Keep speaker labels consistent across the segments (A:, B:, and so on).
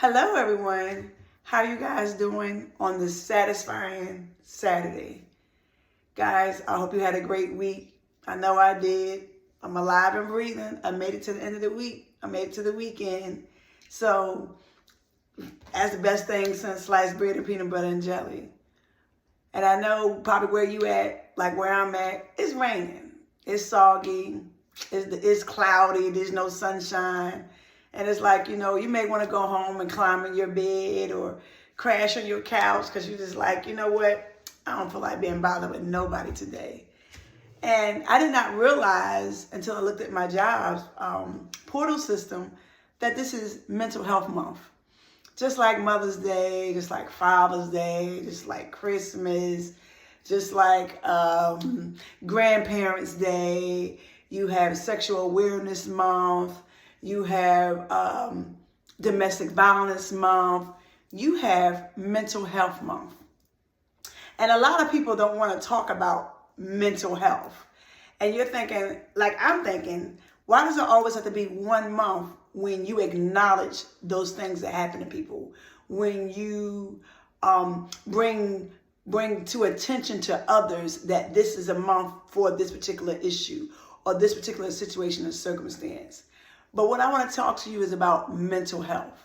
A: Hello, everyone. How you guys doing on this satisfying Saturday? Guys, I hope you had a great week. I know I did. I'm alive and breathing. I made it to the end of the week. I made it to the weekend. So, that's the best thing since sliced bread and peanut butter and jelly. And I know probably where you at, like where I'm at, it's raining. It's soggy. It's cloudy. There's no sunshine. And it's like, you may want to go home and climb in your bed or crash on your couch because you're just like, you know what? I don't feel like being bothered with nobody today. And I did not realize until I looked at my job's portal system that this is Mental Health Month. Just like Mother's Day, just like Father's Day, just like Christmas, just like Grandparents' Day. You have Sexual Awareness Month. You have Domestic Violence Month. You have Mental Health Month. And a lot of people don't want to talk about mental health. And you're thinking, like I'm thinking, why does it always have to be 1 month when you acknowledge those things that happen to people? When you bring to attention to others that this is a month for this particular issue or this particular situation or circumstance. But what I want to talk to you is about mental health.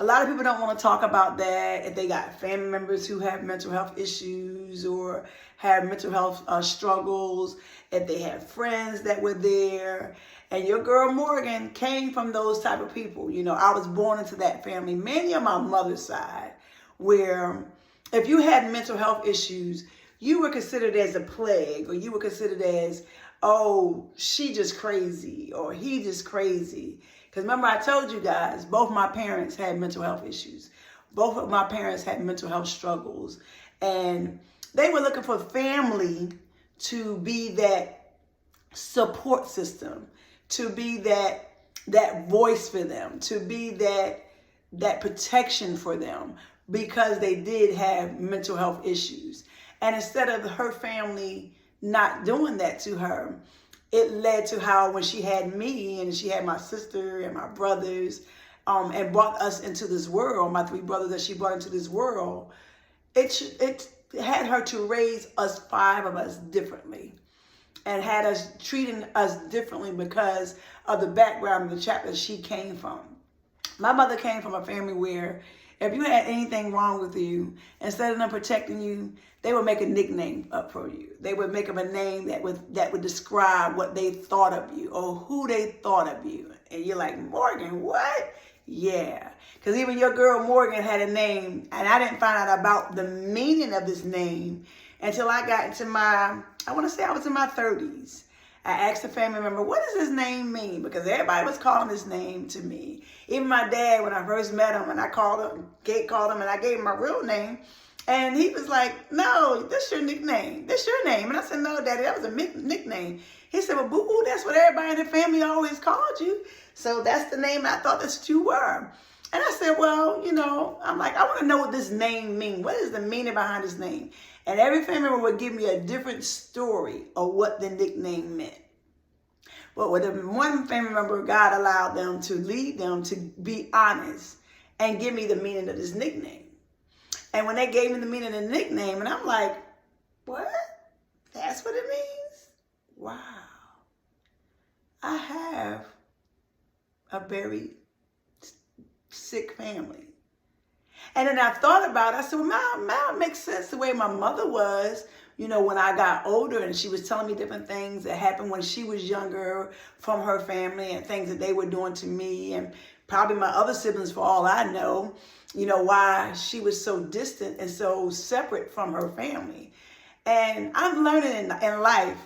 A: A lot of people don't want to talk about that if they got family members who have mental health issues or have mental health struggles, if they have friends that were there. And your girl Morgan came from those type of people. I was born into that family, mainly on my mother's side, where if you had mental health issues, you were considered as a plague, or you were considered as, oh, she just crazy, or he just crazy. Because remember, I told you guys, both my parents had mental health issues. Both of my parents had mental health struggles. And they were looking for family to be that support system, to be that voice for them, to be that protection for them, because they did have mental health issues. And instead of her family not doing that to her, it led to how when she had me and she had my sister and my brothers and brought us into this world, my 3 brothers that she brought into this world, it had her to raise us 5 of us differently and had us treating us differently because of the background of the chapter she came from. My mother came from a family where if you had anything wrong with you, instead of them protecting you, they would make a nickname up for you. They would make up a name that would describe what they thought of you or who they thought of you. And you're like, Morgan, what? Yeah. Because even your girl Morgan had a name, and I didn't find out about the meaning of this name until I got into I want to say I was in my 30s. I asked a family member, what does this name mean? Because everybody was calling this name to me. Even my dad, when I first met him, and Kate called him, and I gave him my real name. And he was like, no, that's your nickname. That's your name. And I said, no, Daddy, that was a nickname. He said, well, boo-boo, that's what everybody in the family always called you. So that's the name I thought that you were. And I said, well, I'm like, I want to know what this name means. What is the meaning behind this name? And every family member would give me a different story of what the nickname meant. But with the one family member, God allowed them to lead them to be honest and give me the meaning of this nickname. And when they gave me the meaning of the nickname, and I'm like, what? That's what it means? Wow. I have a very sick family. And then I thought about it. I said, well, now it makes sense the way my mother was, when I got older, and she was telling me different things that happened when she was younger from her family and things that they were doing to me and probably my other siblings for all I know, why she was so distant and so separate from her family. And I'm learning in life,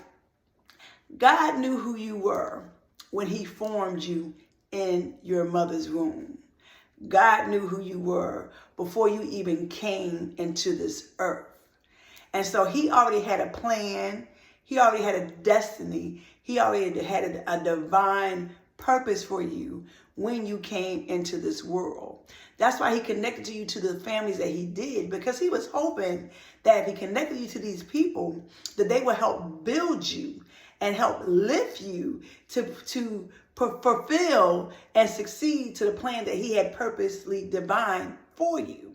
A: God knew who you were when he formed you in your mother's womb. God knew who you were before you even came into this earth. And so he already had a plan. He already had a destiny. He already had a divine purpose for you when you came into this world. That's why he connected you to the families that he did, because he was hoping that if he connected you to these people, that they would help build you and help lift you to fulfill and succeed to the plan that he had purposely divined for you.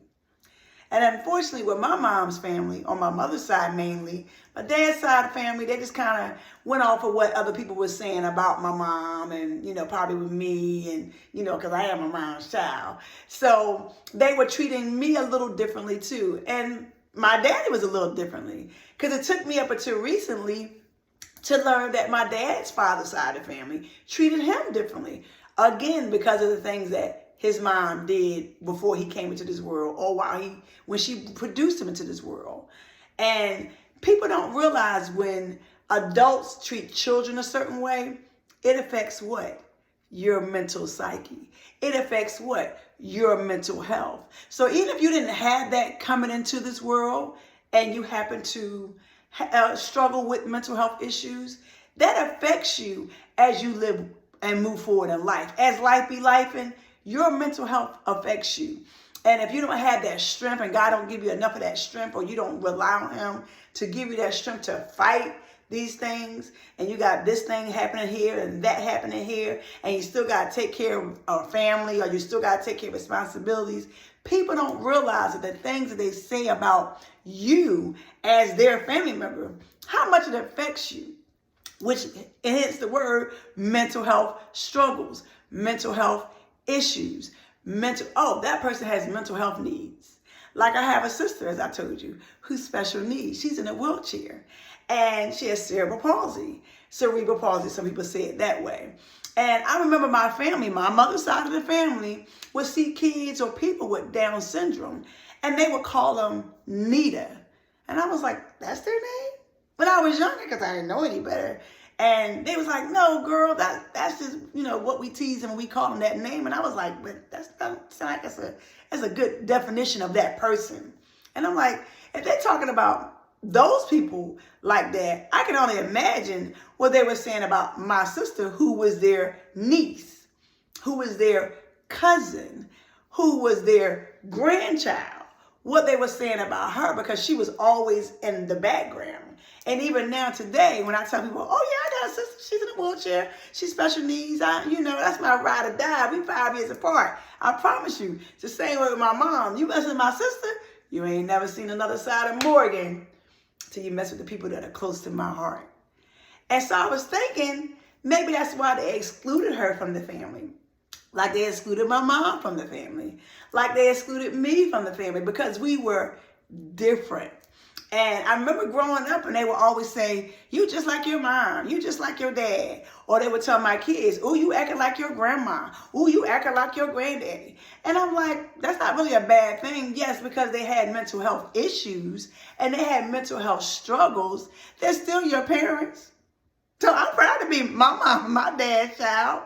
A: And unfortunately, with my mom's family, on my mother's side mainly, my dad's side of the family, they just kind of went off of what other people were saying about my mom and, probably with me and, because I am my mom's child. So they were treating me a little differently too. And my daddy was a little differently, because it took me up until recently to learn that my dad's father's side of the family treated him differently. Again, because of the things that his mom did before he came into this world, or when she produced him into this world. And people don't realize when adults treat children a certain way, it affects what? Your mental psyche. It affects what? Your mental health. So even if you didn't have that coming into this world and you happen to struggle with mental health issues, that affects you as you live and move forward in life. As life be lifing, your mental health affects you. And if you don't have that strength, and God don't give you enough of that strength, or you don't rely on him to give you that strength to fight these things, and you got this thing happening here and that happening here, and you still got to take care of a family, or you still got to take care of responsibilities, people don't realize that the things that they say about you as their family member, how much it affects you, which hence the word mental health struggles, mental health issues, that person has mental health needs. Like I have a sister, as I told you, who's special needs. She's in a wheelchair and she has cerebral palsy, some people say it that way. And I remember my family, my mother's side of the family, would see kids or people with Down syndrome and they would call them Nita. And I was like, that's their name? When I was younger, because I didn't know any better. And they was like, no, girl, that's just, what we tease them when we call them that name. And I was like, but that's a good definition of that person. And I'm like, if they're talking about those people like that, I can only imagine what they were saying about my sister, who was their niece, who was their cousin, who was their grandchild, what they were saying about her, because she was always in the background. And even now today, when I tell people, oh yeah, I got a sister, she's in a wheelchair, she's special needs, that's my ride or die. We 5 years apart. I promise you, it's the same way with my mom. You mess with my sister, you ain't never seen another side of Morgan till you mess with the people that are close to my heart. And so I was thinking, maybe that's why they excluded her from the family. Like they excluded my mom from the family. Like they excluded me from the family, because we were different. And I remember growing up and they would always say, you just like your mom, you just like your dad. Or they would tell my kids, oh, you acting like your grandma. Oh, you acting like your granddaddy. And I'm like, that's not really a bad thing. Yes, because they had mental health issues and they had mental health struggles. They're still your parents. So I'm proud to be my mom and my dad's child.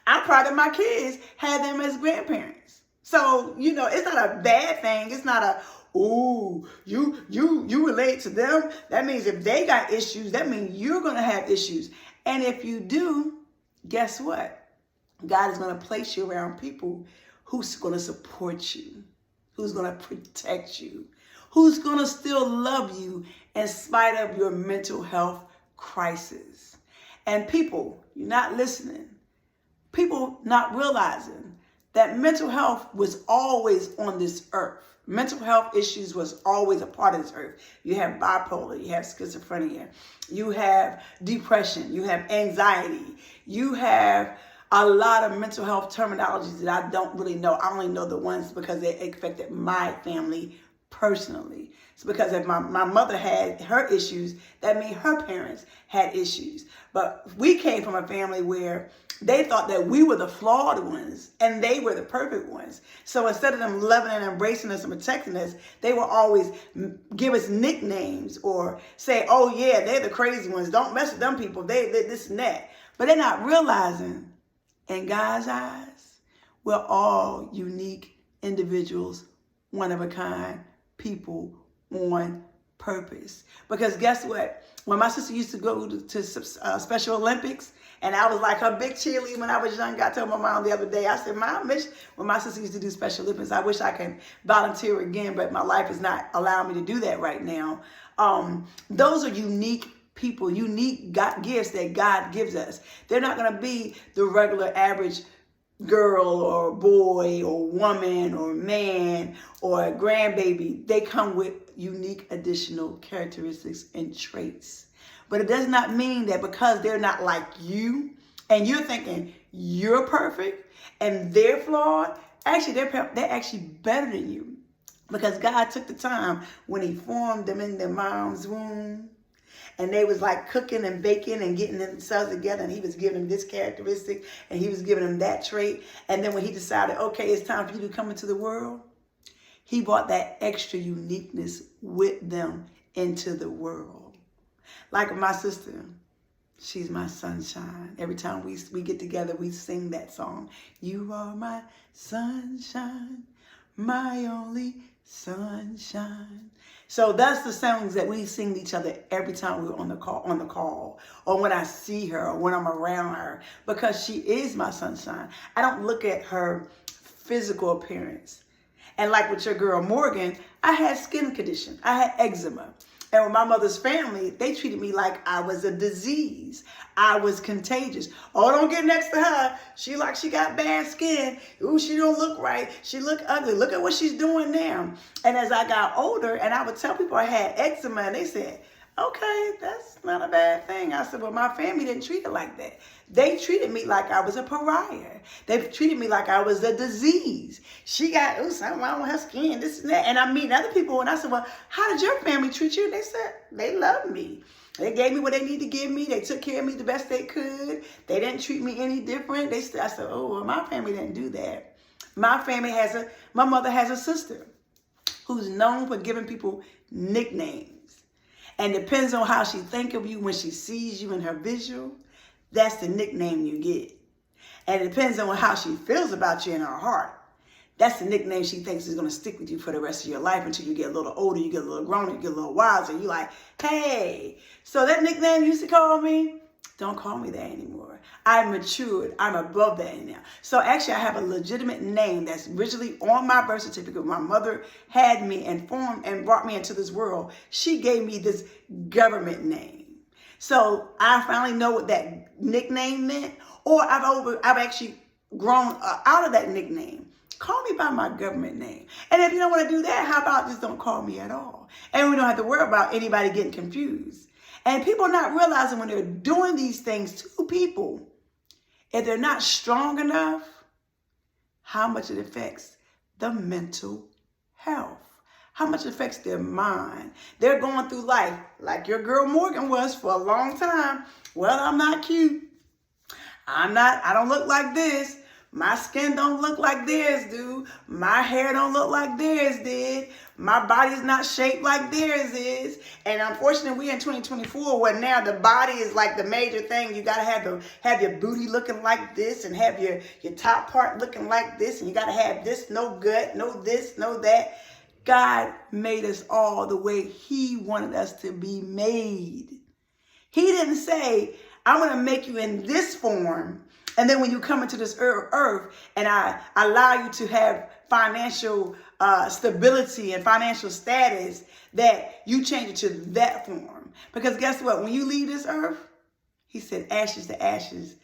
A: I'm proud that my kids had them as grandparents. So, it's not a bad thing. It's not a, ooh, you relate to them. That means if they got issues, that means you're going to have issues. And if you do, guess what? God is going to place you around people who's going to support you, who's going to protect you, who's going to still love you in spite of your mental health crisis. And people, you're not listening. People not realizing that mental health was always on this earth. Mental health issues was always a part of this earth. You have bipolar, you have schizophrenia, you have depression, you have anxiety, you have a lot of mental health terminologies that I don't really know. I only know the ones because they affected my family personally. It's because if my mother had her issues, that means her parents had issues. But we came from a family where they thought that we were the flawed ones and they were the perfect ones. So instead of them loving and embracing us and protecting us, they will always give us nicknames or say, oh yeah, they're the crazy ones. Don't mess with them people. They this and that. But they're not realizing, in God's eyes, we're all unique individuals, one of a kind people on purpose. Because guess what? When my sister used to go to Special Olympics, and I was like her big cheerleader when I was young, I told my mom the other day, I said, Mom, when my sister used to do Special Olympics, I wish I could volunteer again, but my life is not allowing me to do that right now. Those are unique people, unique gifts that God gives us. They're not going to be the regular average girl or boy or woman or man or a grandbaby. They come with unique additional characteristics and traits. But it does not mean that because they're not like you and you're thinking you're perfect and they're flawed, actually they're actually better than you. Because God took the time when he formed them in their mom's womb, and they was like cooking and baking and getting themselves together, and he was giving them this characteristic and he was giving them that trait. And then when he decided, okay, it's time for you to come into the world, he brought that extra uniqueness with them into the world. Like my sister, she's my sunshine. Every time we get together, we sing that song. You are my sunshine, my only sunshine. So that's the songs that we sing to each other every time we're on the call, or when I see her, or when I'm around her, because she is my sunshine. I don't look at her physical appearance. And like with your girl Morgan, I had skin condition. I had eczema. And with my mother's family, they treated me like I was a disease. I was contagious. Oh, don't get next to her. She got bad skin. Ooh, she don't look right. She look ugly. Look at what she's doing now. And as I got older, and I would tell people I had eczema, and they said, okay, that's not a bad thing. I said, well, my family didn't treat it like that. They treated me like I was a pariah. They treated me like I was a disease. She got, something wrong with her skin, this and that. And I meet other people, and I said, well, how did your family treat you? They said, they loved me. They gave me what they needed to give me. They took care of me the best they could. They didn't treat me any different. I said, oh, well, my family didn't do that. My mother has a sister who's known for giving people nicknames. And depends on how she think of you when she sees you in her visual, that's the nickname you get. And it depends on how she feels about you in her heart. That's the nickname she thinks is going to stick with you for the rest of your life until you get a little older, you get a little grown, you get a little wiser. You're like, hey, so that nickname you used to call me, don't call me that anymore. I'm matured. I'm above that now. So actually, I have a legitimate name that's originally on my birth certificate. My mother had me and formed and brought me into this world. She gave me this government name. So I finally know what that nickname meant, or I've actually grown out of that nickname. Call me by my government name. And if you don't want to do that, how about just don't call me at all? And we don't have to worry about anybody getting confused. And people not realizing when they're doing these things to people, if they're not strong enough, how much it affects the mental health, how much it affects their mind. They're going through life like your girl Morgan was for a long time. Well, I'm not cute. I don't look like this. My skin don't look like theirs do. My hair don't look like theirs did. My body's not shaped like theirs is. And unfortunately, we're in 2024 where now the body is like the major thing. You got to have your booty looking like this and have your top part looking like this. And you got to have this, no gut, no this, no that. God made us all the way he wanted us to be made. He didn't say, I'm going to make you in this form. And then when you come into this earth and I allow you to have financial stability and financial status, that you change it to that form. Because guess what? When you leave this earth, he said, ashes to ashes,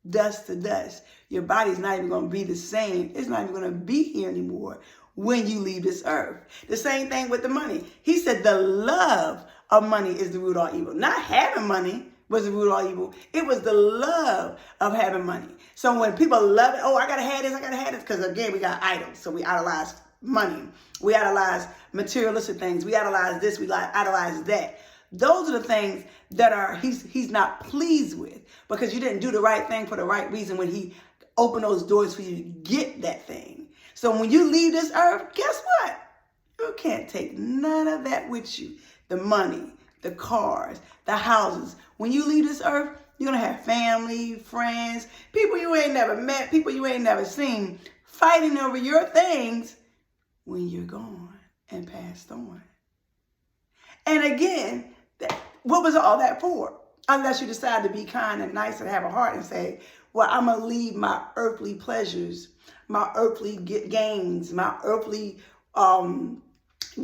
A: dust to dust. Your body's not even going to be the same. It's not even going to be here anymore when you leave this earth. The same thing with the money. He said the love of money is the root of all evil. Not having money was the root of all evil. It was the love of having money. So when people love it, oh, I got to have this, because again, we got idols. So we idolize money. We idolize materialistic things. We idolize this, we idolize that. Those are the things that he's not pleased with, because you didn't do the right thing for the right reason when he opened those doors for you to get that thing. So when you leave this earth, guess what? You can't take none of that with you. The money, the cars, the houses. When you leave this earth, you're going to have family, friends, people you ain't never met, people you ain't never seen, fighting over your things when you're gone and passed on. And again, what was all that for? Unless you decide to be kind and nice and have a heart and say, well, I'm going to leave my earthly pleasures, my earthly gains, my earthly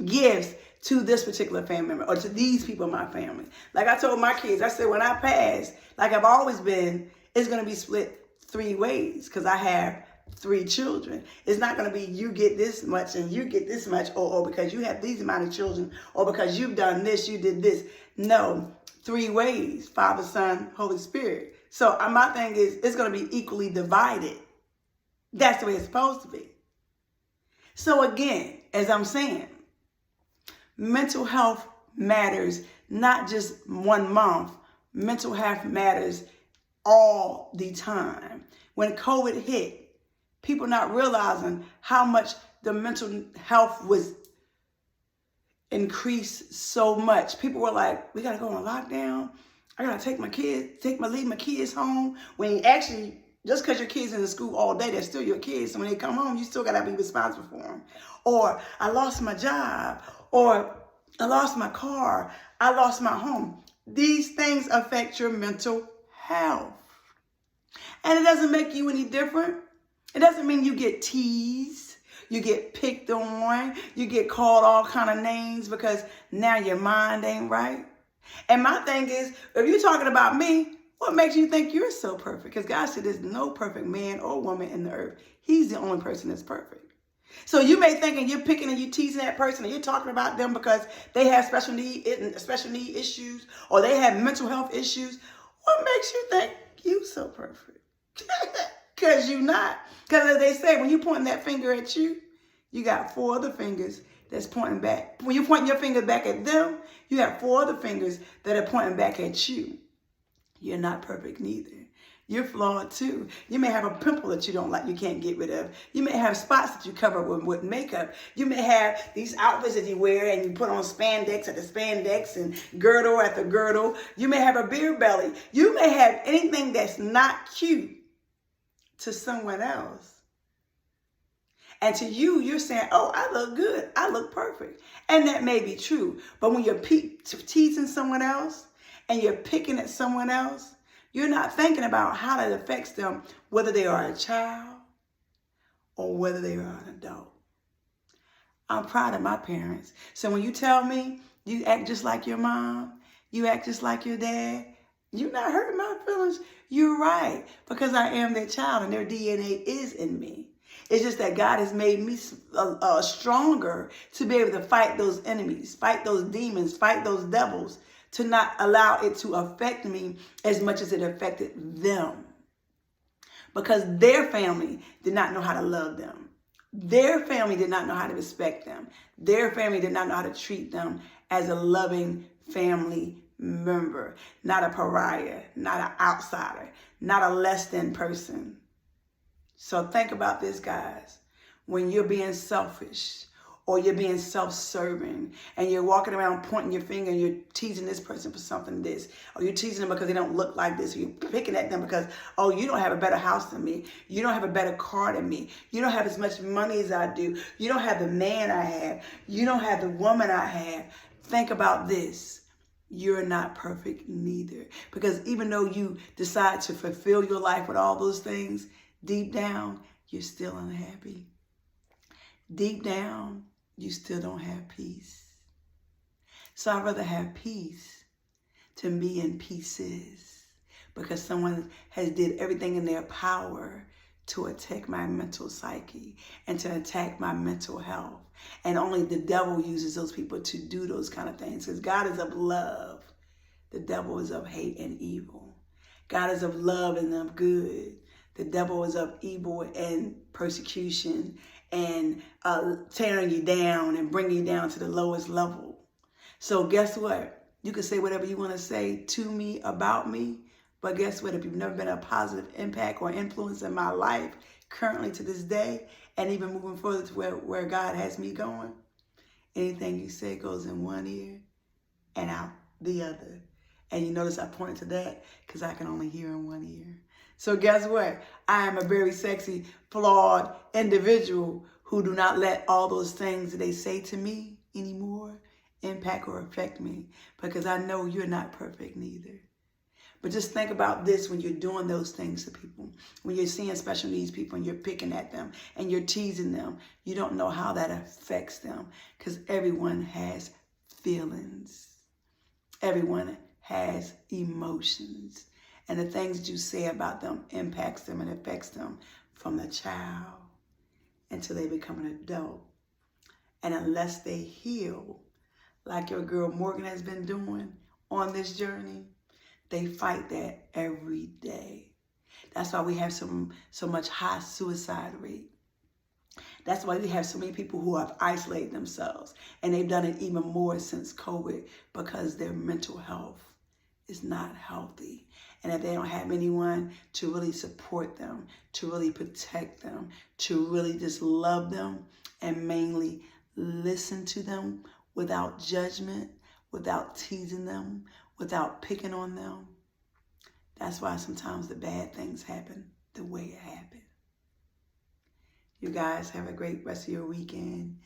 A: gifts to this particular family member or to these people in my family. Like I told my kids, I said, when I pass, like I've always been, it's going to be split 3 ways because I have 3 children. It's not going to be you get this much and you get this much, or because you have these amount of children, or because you've done this, you did this. No, 3 ways, Father, Son, Holy Spirit. So my thing is, it's going to be equally divided. That's the way it's supposed to be. So again, as I'm saying, mental health matters not just 1 month. Mental health matters all the time. When COVID hit, people not realizing how much the mental health was increased so much. People were like, we got to go on lockdown. I got to leave my kids home. When you actually, just because your kids in the school all day, they're still your kids. So when they come home, you still got to be responsible for them. Or I lost my job. Or I lost my car. I lost my home. These things affect your mental health. And it doesn't make you any different. It doesn't mean you get teased. You get picked on. You get called all kind of names because now your mind ain't right. And my thing is, if you're talking about me, what makes you think you're so perfect? Because God said there's no perfect man or woman in the earth. He's the only person that's perfect. So you may think and you're picking and you're teasing that person and you're talking about them because they have special need issues or they have mental health issues. What makes you think you so perfect? Because you're not. Because as they say, when you pointing that finger at you, you got 4 other fingers that's pointing back. When you point your finger back at them, you have 4 other fingers that are pointing back at you. You're not perfect neither. You're flawed too. You may have a pimple that you don't like, you can't get rid of. You may have spots that you cover with makeup. You may have these outfits that you wear and you put on spandex after spandex and girdle after girdle. You may have a beer belly. You may have anything that's not cute to someone else. And to you, you're saying, oh, I look good. I look perfect. And that may be true. But when you're teasing someone else and you're picking at someone else, you're not thinking about how that affects them, whether they are a child or whether they are an adult. I'm proud of my parents. So when you tell me you act just like your mom, you act just like your dad, you're not hurting my feelings. You're right, because I am their child and their DNA is in me. It's just that God has made me stronger to be able to fight those enemies, fight those demons, fight those devils, to not allow it to affect me as much as it affected them. Because their family did not know how to love them. Their family did not know how to respect them. Their family did not know how to treat them as a loving family member, not a pariah, not an outsider, not a less than person. So think about this, guys. When you're being selfish or you're being self-serving and you're walking around pointing your finger and you're teasing this person for something this, or you're teasing them because they don't look like this, or you're picking at them because, oh, you don't have a better house than me. You don't have a better car than me. You don't have as much money as I do. You don't have the man I have. You don't have the woman I have. Think about this. You're not perfect neither. Because even though you decide to fulfill your life with all those things, deep down, you're still unhappy. Deep down, you still don't have peace. So I'd rather have peace to be in pieces, because someone has did everything in their power to attack my mental psyche and to attack my mental health. And only the devil uses those people to do those kind of things, because God is of love. The devil is of hate and evil. God is of love and of good. The devil is of evil and persecution and tearing you down and bringing you down to the lowest level. So guess what? You can say whatever you want to say to me, about me. But guess what? If you've never been a positive impact or influence in my life, currently to this day, and even moving further to where God has me going, anything you say goes in one ear and out the other. And you notice I pointed to that because I can only hear in one ear. So guess what? I am a very sexy, flawed individual who do not let all those things that they say to me anymore impact or affect me, because I know you're not perfect neither. But just think about this when you're doing those things to people. When you're seeing special needs people and you're picking at them and you're teasing them, you don't know how that affects them, because everyone has feelings. Everyone has emotions. And the things that you say about them impacts them and affects them from the child until they become an adult. And unless they heal, like your girl Morgan has been doing on this journey, they fight that every day. That's why we have so much high suicide rate. That's why we have so many people who have isolated themselves. And they've done it even more since COVID because their mental health is not healthy. And if they don't have anyone to really support them, to really protect them, to really just love them, and mainly listen to them without judgment, without teasing them, without picking on them, that's why sometimes the bad things happen the way it happened. You guys have a great rest of your weekend.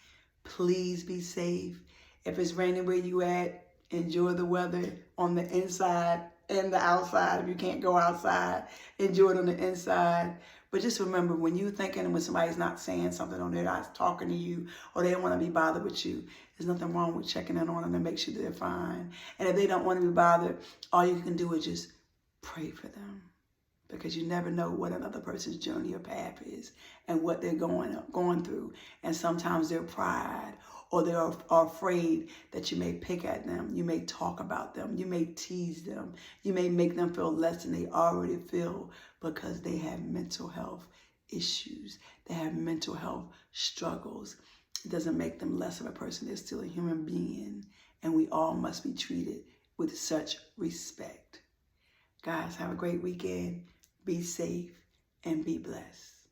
A: Please be safe. If it's raining where you at, enjoy the weather on the inside and the outside. If you can't go outside, enjoy it on the inside. But just remember, when you're thinking when somebody's not saying something or they're not talking to you or they don't want to be bothered with you, there's nothing wrong with checking in on them and make sure they're fine. And if they don't want to be bothered, all you can do is just pray for them. Because you never know what another person's journey or path is and what they're going through. And sometimes their pride or they are afraid that you may pick at them. You may talk about them. You may tease them. You may make them feel less than they already feel because they have mental health issues. They have mental health struggles. It doesn't make them less of a person. They're still a human being. And we all must be treated with such respect. Guys, have a great weekend. Be safe and be blessed.